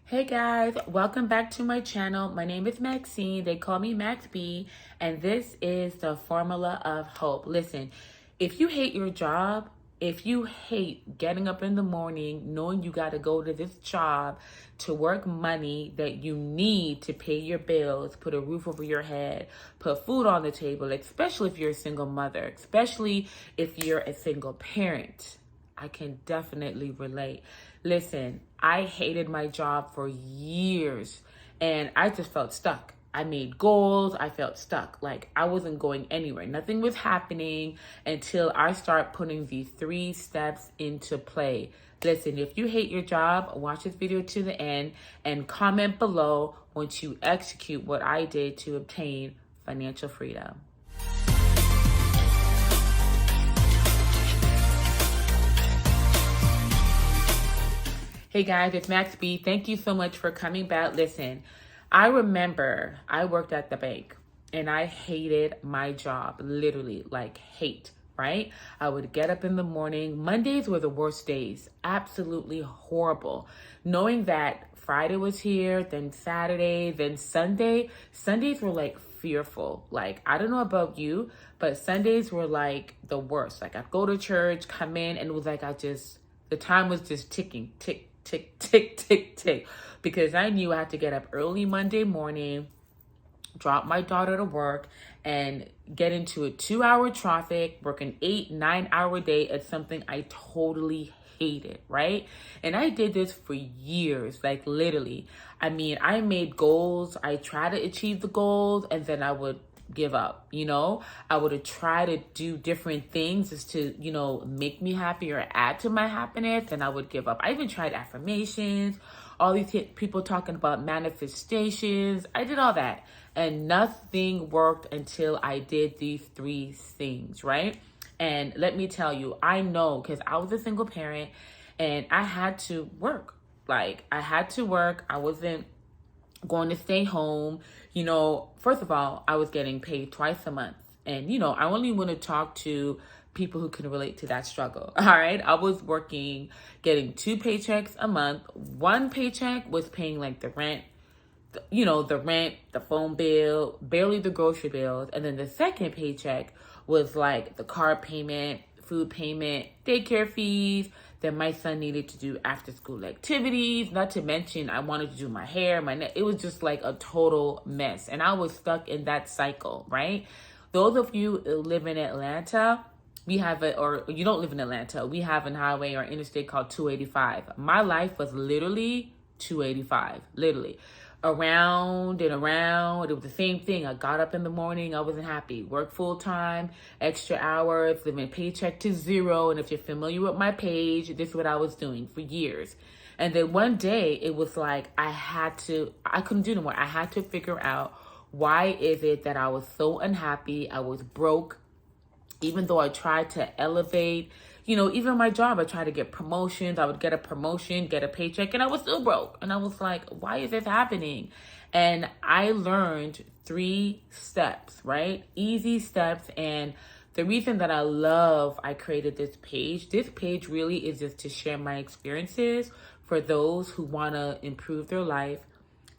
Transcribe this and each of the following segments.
Hey guys, welcome back to my channel. My name is Maxine. They call me Max.B, and this is the formula of hope. Listen, if you hate your job, if you hate getting up in the morning, knowing you got to go to this job to work money that you need to pay your bills, put a roof over your head, put food on the table, especially if you're a single mother, especially if you're a single parent, I can definitely relate. Listen, I hated my job for years and I just felt stuck. I made goals, I felt stuck. Like I wasn't going anywhere. Nothing was happening until I start putting these 3 steps into play. Listen, if you hate your job, watch this video to the end and comment below once you execute what I did to obtain financial freedom. Hey guys, it's Max.B. Thank you so much for coming back. Listen, I remember I worked at the bank and I hated my job, literally like hate, right? I would get up in the morning. Mondays were the worst days, absolutely horrible. Knowing that Friday was here, then Saturday, then Sunday. Sundays were like fearful. Like, I don't know about you, but Sundays were like the worst. Like I'd go to church, come in, and it was like the time was just ticking, tick, tick, tick, tick, tick, because I knew I had to get up early Monday morning, drop my daughter to work, and get into a 2-hour traffic, work an 8-9 hour day at something I totally hated, right? And I did this for years, like literally. I mean, I made goals, I tried to achieve the goals, and then I would give up. I would try to do different things just to make me happy or add to my happiness, and I would give up. I even tried affirmations, all these people talking about manifestations. I did all that and nothing worked until I did these 3 things, right? And let me tell you, I know, because I was a single parent and I had to work. Like I had to work. I wasn't going to stay home. First of all, I was getting paid twice a month. And, I only want to talk to people who can relate to that struggle. All right. I was working, getting 2 paychecks a month. One paycheck was paying like the rent, the phone bill, barely the grocery bills. And then the second paycheck was like the car payment, food payment, daycare fees, that my son needed to do after school activities. Not to mention, I wanted to do my hair, my neck. It was just like a total mess. And I was stuck in that cycle, right? Those of you who live in Atlanta, or you don't live in Atlanta, we have a highway or interstate called 285. My life was literally 285, literally. Around and around. It was the same thing. I got up in the morning. I wasn't happy. Work full time, extra hours, living paycheck to zero. And if you're familiar with my page, this is what I was doing for years. And then one day it was like I couldn't do no more. I had to figure out, why is it that I was so unhappy? I was broke. Even though I tried to elevate, even my job, I tried to get promotions. I would get a promotion, get a paycheck, and I was still broke. And I was like, why is this happening? And I learned 3 steps, right? Easy steps. And the reason that I created this page really is just to share my experiences for those who want to improve their life,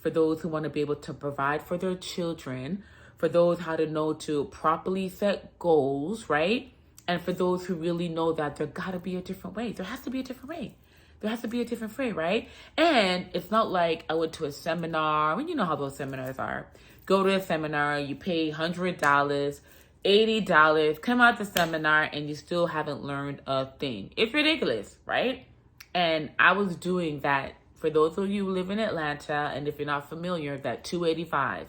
for those who want to be able to provide for their children, for those how to know to properly set goals, right? And for those who really know that there gotta be a different way. There has to be a different way. There has to be a different way, right? And it's not like I went to a seminar, and you know how those seminars are. Go to a seminar, you pay $100, $80, come out the seminar, and you still haven't learned a thing. It's ridiculous, right? And I was doing that. For those of you who live in Atlanta, and if you're not familiar, that 285,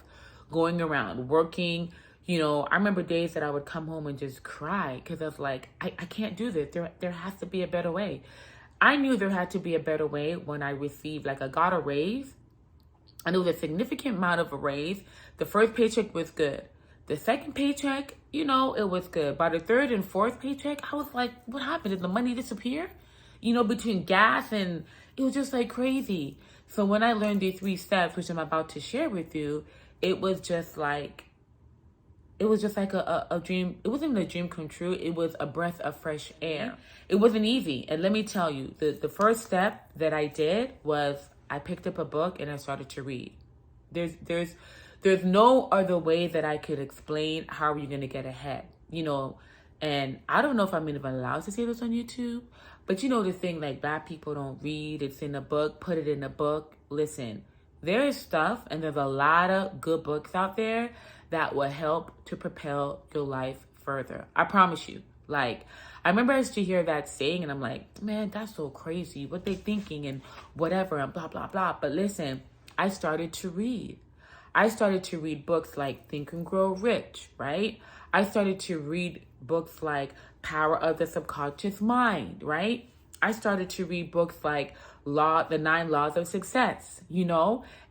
going around, working, I remember days that I would come home and just cry because I was like, I can't do this. There has to be a better way. I knew there had to be a better way when I received, I got a raise, and it was a significant amount of a raise. The first paycheck was good. The second paycheck, it was good. By the third and fourth paycheck, I was like, what happened? Did the money disappear? Between gas, and it was just like crazy. So when I learned these 3 steps, which I'm about to share with you, it was just like a dream. It wasn't even a dream come true. It was a breath of fresh air. It wasn't easy. And let me tell you, the first step that I did was I picked up a book and I started to read. There's no other way that I could explain how are you going to get ahead, and I don't know if I'm even allowed to say this on YouTube, but the thing, like, bad people don't read, it's in a book, put it in a book. Listen, there is stuff and there's a lot of good books out there that will help to propel your life further. I promise you. Like, I remember I used to hear that saying and I'm like, man, that's so crazy, what they thinking and whatever and blah, blah, blah. But listen, I started to read. I started to read books like Think and Grow Rich, right? I started to read books like Power of the Subconscious Mind, right? I started to read books like The 9 Laws of Success,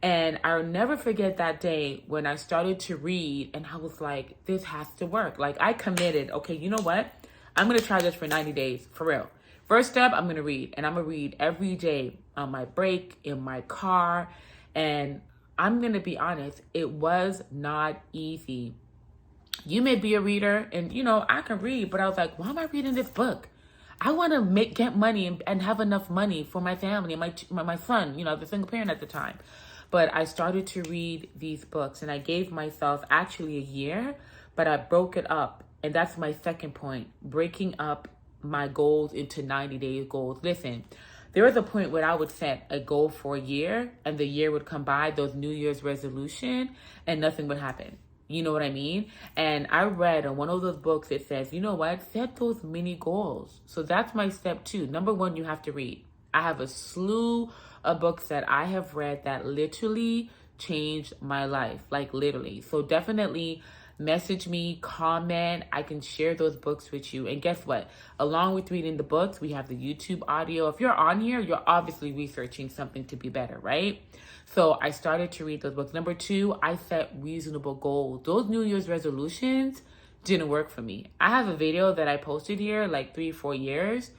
and I'll never forget that day when I started to read and I was like, this has to work. Like, I committed, okay, you know what? I'm going to try this for 90 days, for real. First step, I'm going to read, and I'm going to read every day on my break, in my car, and I'm going to be honest, it was not easy. You may be a reader, and I can read, but I was like, why am I reading this book? I want to get money and have enough money for my family and my son, the single parent at the time. But I started to read these books, and I gave myself actually a year, but I broke it up. And that's my second point, breaking up my goals into 90-day goals. Listen, there was a point where I would set a goal for a year, and the year would come by, those New Year's resolution, and nothing would happen. You know what I mean? And I read in one of those books, it says, you know what? Set those mini goals. So that's my step 2. Number 1, you have to read. I have a slew of books that I have read that literally changed my life, like literally. So definitely message me, comment. I can share those books with you. And guess what? Along with reading the books, we have the YouTube audio. If you're on here, you're obviously researching something to be better, right? So I started to read those books. Number 2, I set reasonable goals. Those New Year's resolutions didn't work for me. I have a video that I posted here like 3-4 years.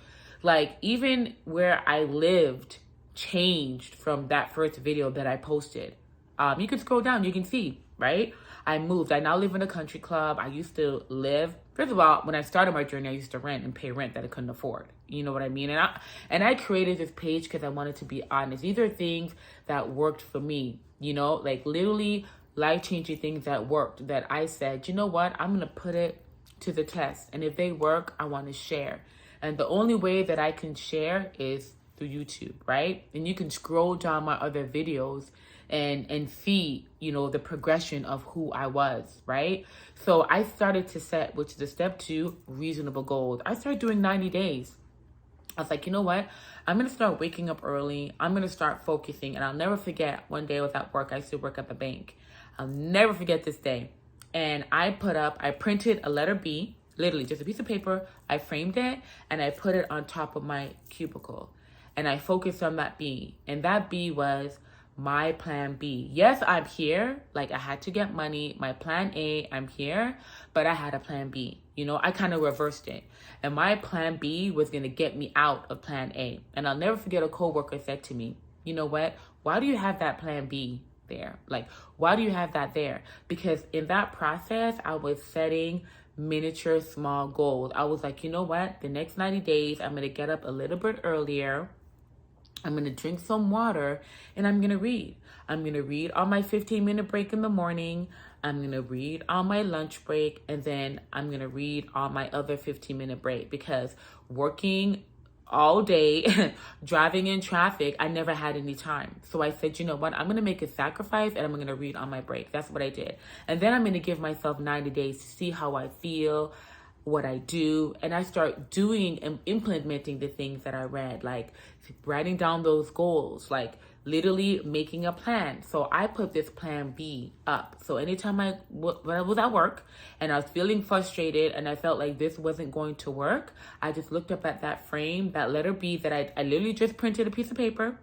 Like, even where I lived changed from that first video that I posted. You can scroll down, you can see, right? I moved. I now live in a country club. I used to live, first of all, when I started my journey, I used to rent and pay rent that I couldn't afford. You know what I mean? And I created this page because I wanted to be honest. These are things that worked for me, like literally life-changing things that worked, that I said, you know what? I'm going to put it to the test. And if they work, I want to share. And the only way that I can share is through YouTube, right? And you can scroll down my other videos and see, the progression of who I was, right? So I started to set, which is the step 2, reasonable goals. I started doing 90 days. I was like, you know what? I'm going to start waking up early. I'm going to start focusing. And I'll never forget, one day I was at work. I used to work at the bank. I'll never forget this day. And I printed a letter B, literally just a piece of paper. I framed it and I put it on top of my cubicle. And I focused on that B. And that B was my plan B. Yes, I'm here. Like, I had to get money. My plan A, I'm here. But I had a plan B. I kind of reversed it. And my plan B was going to get me out of plan A. And I'll never forget, a coworker said to me, you know what? Why do you have that plan B there? Like, why do you have that there? Because in that process, I was setting miniature small goals. I was like, you know what? The next 90 days, I'm going to get up a little bit earlier. I'm going to drink some water and I'm going to read. I'm going to read on my 15-minute break in the morning. I'm going to read on my lunch break. And then I'm going to read on my other 15-minute break, because working all day, driving in traffic, I never had any time. So I said, you know what? I'm going to make a sacrifice and I'm going to read on my break. That's what I did. And then I'm going to give myself 90 days to see how I feel, what I do, and I start doing and implementing the things that I read, like writing down those goals, like literally making a plan. So I put this plan B up. So anytime when I was at work and I was feeling frustrated and I felt like this wasn't going to work, I just looked up at that frame, that letter B that I literally just printed a piece of paper,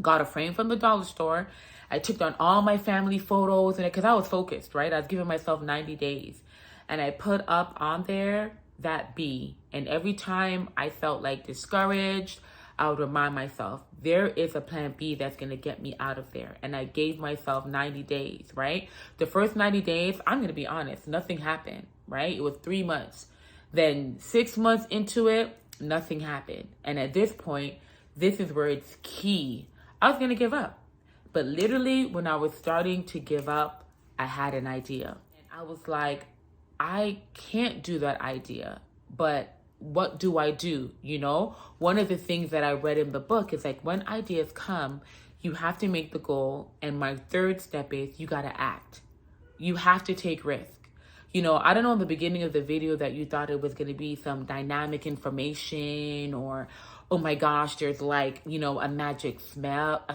got a frame from the dollar store. I took down all my family photos, and because I was focused, right? I was giving myself 90 days. And I put up on there that B. And every time I felt like discouraged, I would remind myself, there is a plan B that's going to get me out of there. And I gave myself 90 days, right? The first 90 days, I'm going to be honest, nothing happened, right? It was 3 months. Then 6 months into it, nothing happened. And at this point, this is where it's key. I was going to give up. But literally, when I was starting to give up, I had an idea. And I was like, I can't do that idea, but what do I do? You know, one of the things that I read in the book is like, when ideas come, you have to make the goal. And my third step is you got to act. You have to take risk. You know, I don't know in the beginning of the video that you thought it was going to be some dynamic information or, oh my gosh, there's like, you know, a magic spell,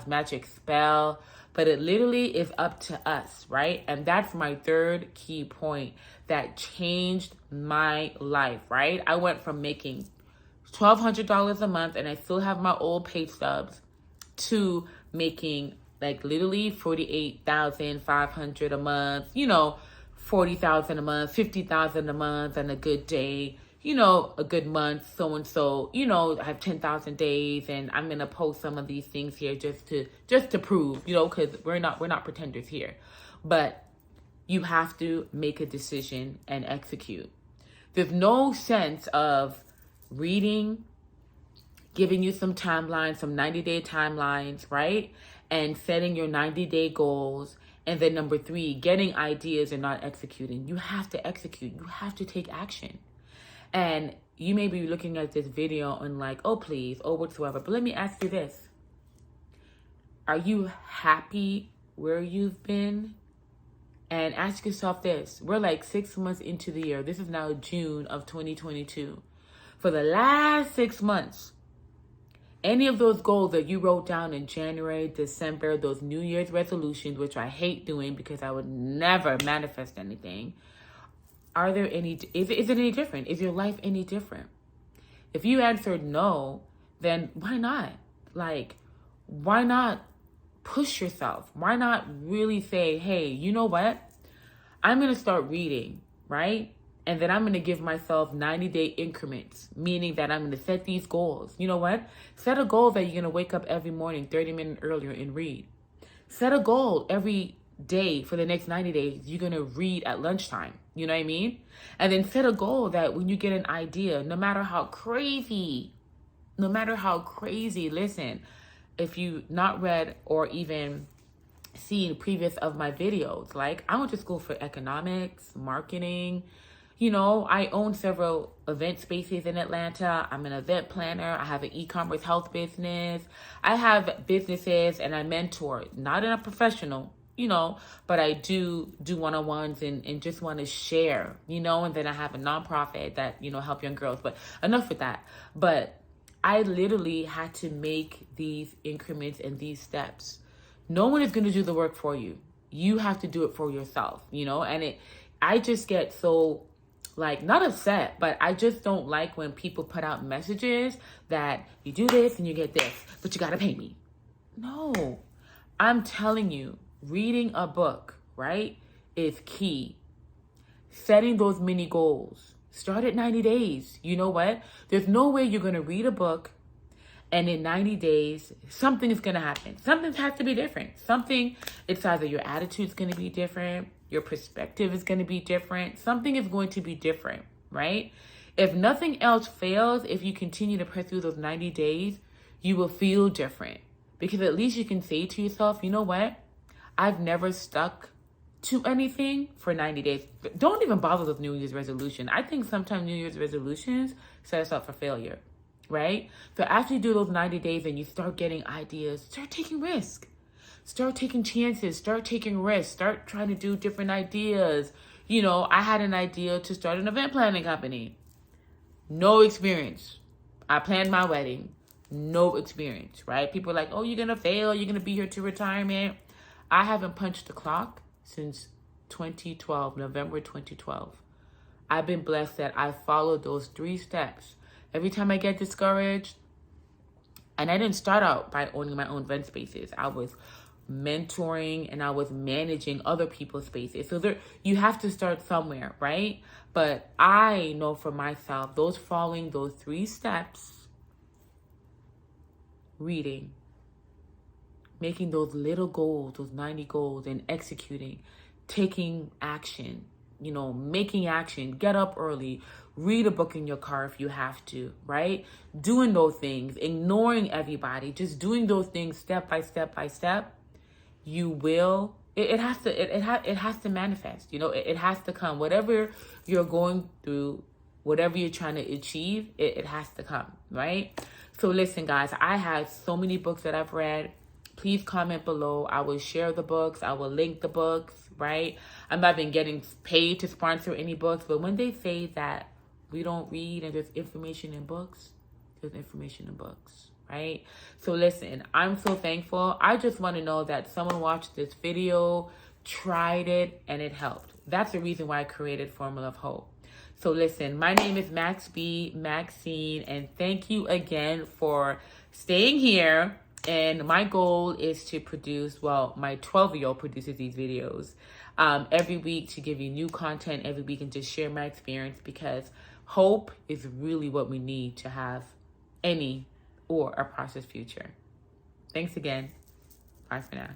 but it literally is up to us, right? And that's my third key point that changed my life, right? I went from making $1,200 a month, and I still have my old pay stubs, to making like literally $48,500 a month, you know, $40,000 a month, $50,000 a month on a good day, you know, a good month, so and so, you know, I have 10,000 days, and I'm gonna post some of these things here just to prove, you know, because we're not pretenders here. But you have to make a decision and execute. There's no sense of reading, giving you some timelines, some 90-day timelines, right? And setting your 90-day goals. And then number 3, getting ideas and not executing. You have to execute. You have to take action. And you may be looking at this video and like, oh, please, oh, whatsoever. But let me ask you this. Are you happy where you've been? And ask yourself this. We're like 6 months into the year. This is now June of 2022. For the last 6 months, any of those goals that you wrote down in January, December, those New Year's resolutions, which I hate doing because I would never manifest anything, are there any, is it any different? Is your life any different? If you answered no, then why not? Like, why not push yourself? Why not really say, hey, you know what? I'm going to start reading, right? And then I'm going to give myself 90-day increments, meaning that I'm going to set these goals. You know what? Set a goal that you're going to wake up every morning 30 minutes earlier and read. Set a goal every day for the next 90 days, you're going to read at lunchtime. You know what I mean? And then set a goal that when you get an idea, no matter how crazy, listen, if you not read or even seen previous of my videos, like I went to school for economics, marketing. You know, I own several event spaces in Atlanta. I'm an event planner. I have an e-commerce health business. I have businesses and I mentor, not in a professional, you know, but I do one-on-ones and just want to share, you know, and then I have a nonprofit that, you know, help young girls, but enough with that. But I literally had to make these increments and these steps. No one is going to do the work for you. You have to do it for yourself, you know, and I just get so like not upset, but I just don't like when people put out messages that you do this and you get this, but you got to pay me. No, I'm telling you, reading a book, right, is key. Setting those mini goals. Start at 90 days. You know what? There's no way you're going to read a book and in 90 days, something is going to happen. Something has to be different. It's either your attitude's going to be different, your perspective is going to be different. Something is going to be different, right? If nothing else fails, if you continue to press through those 90 days, you will feel different. Because at least you can say to yourself, you know what? I've never stuck to anything for 90 days. Don't even bother with New Year's resolution. I think sometimes New Year's resolutions set us up for failure, right? So after you do those 90 days and you start getting ideas, start taking risks. Start taking chances, start taking risks, start trying to do different ideas. You know, I had an idea to start an event planning company. No experience. I planned my wedding. No experience, right? People are like, oh, you're going to fail. You're going to be here to retirement. I haven't punched the clock since 2012, November 2012. I've been blessed that I followed those 3 steps. Every time I get discouraged, and I didn't start out by owning my own event spaces. I was mentoring and I was managing other people's spaces. So you have to start somewhere, right? But I know for myself, following those 3 steps, reading, making those little goals, those 90 goals, and executing, taking action, you know, making action, get up early, Read a book in your car if you have to, right? Doing those things, ignoring everybody, just doing those things step by step by step, you will, it has to, it has to manifest, it has to come. Whatever you're going through, whatever you're trying to achieve, it has to come, right? So listen, guys, I have so many books that I've read. Please comment below. I will share the books. I will link the books, right? I'm not even getting paid to sponsor any books, but when they say that we don't read and there's information in books, there's information in books, right? So listen, I'm so thankful. I just want to know that someone watched this video, tried it, and it helped. That's the reason why I created Formula of Hope. So listen, my name is Max.B, Maxine, and thank you again for staying here. And my goal is to produce, well, my 12-year-old produces these videos every week to give you new content every week and just share my experience, because hope is really what we need to have any or a prosperous future. Thanks again. Bye for now.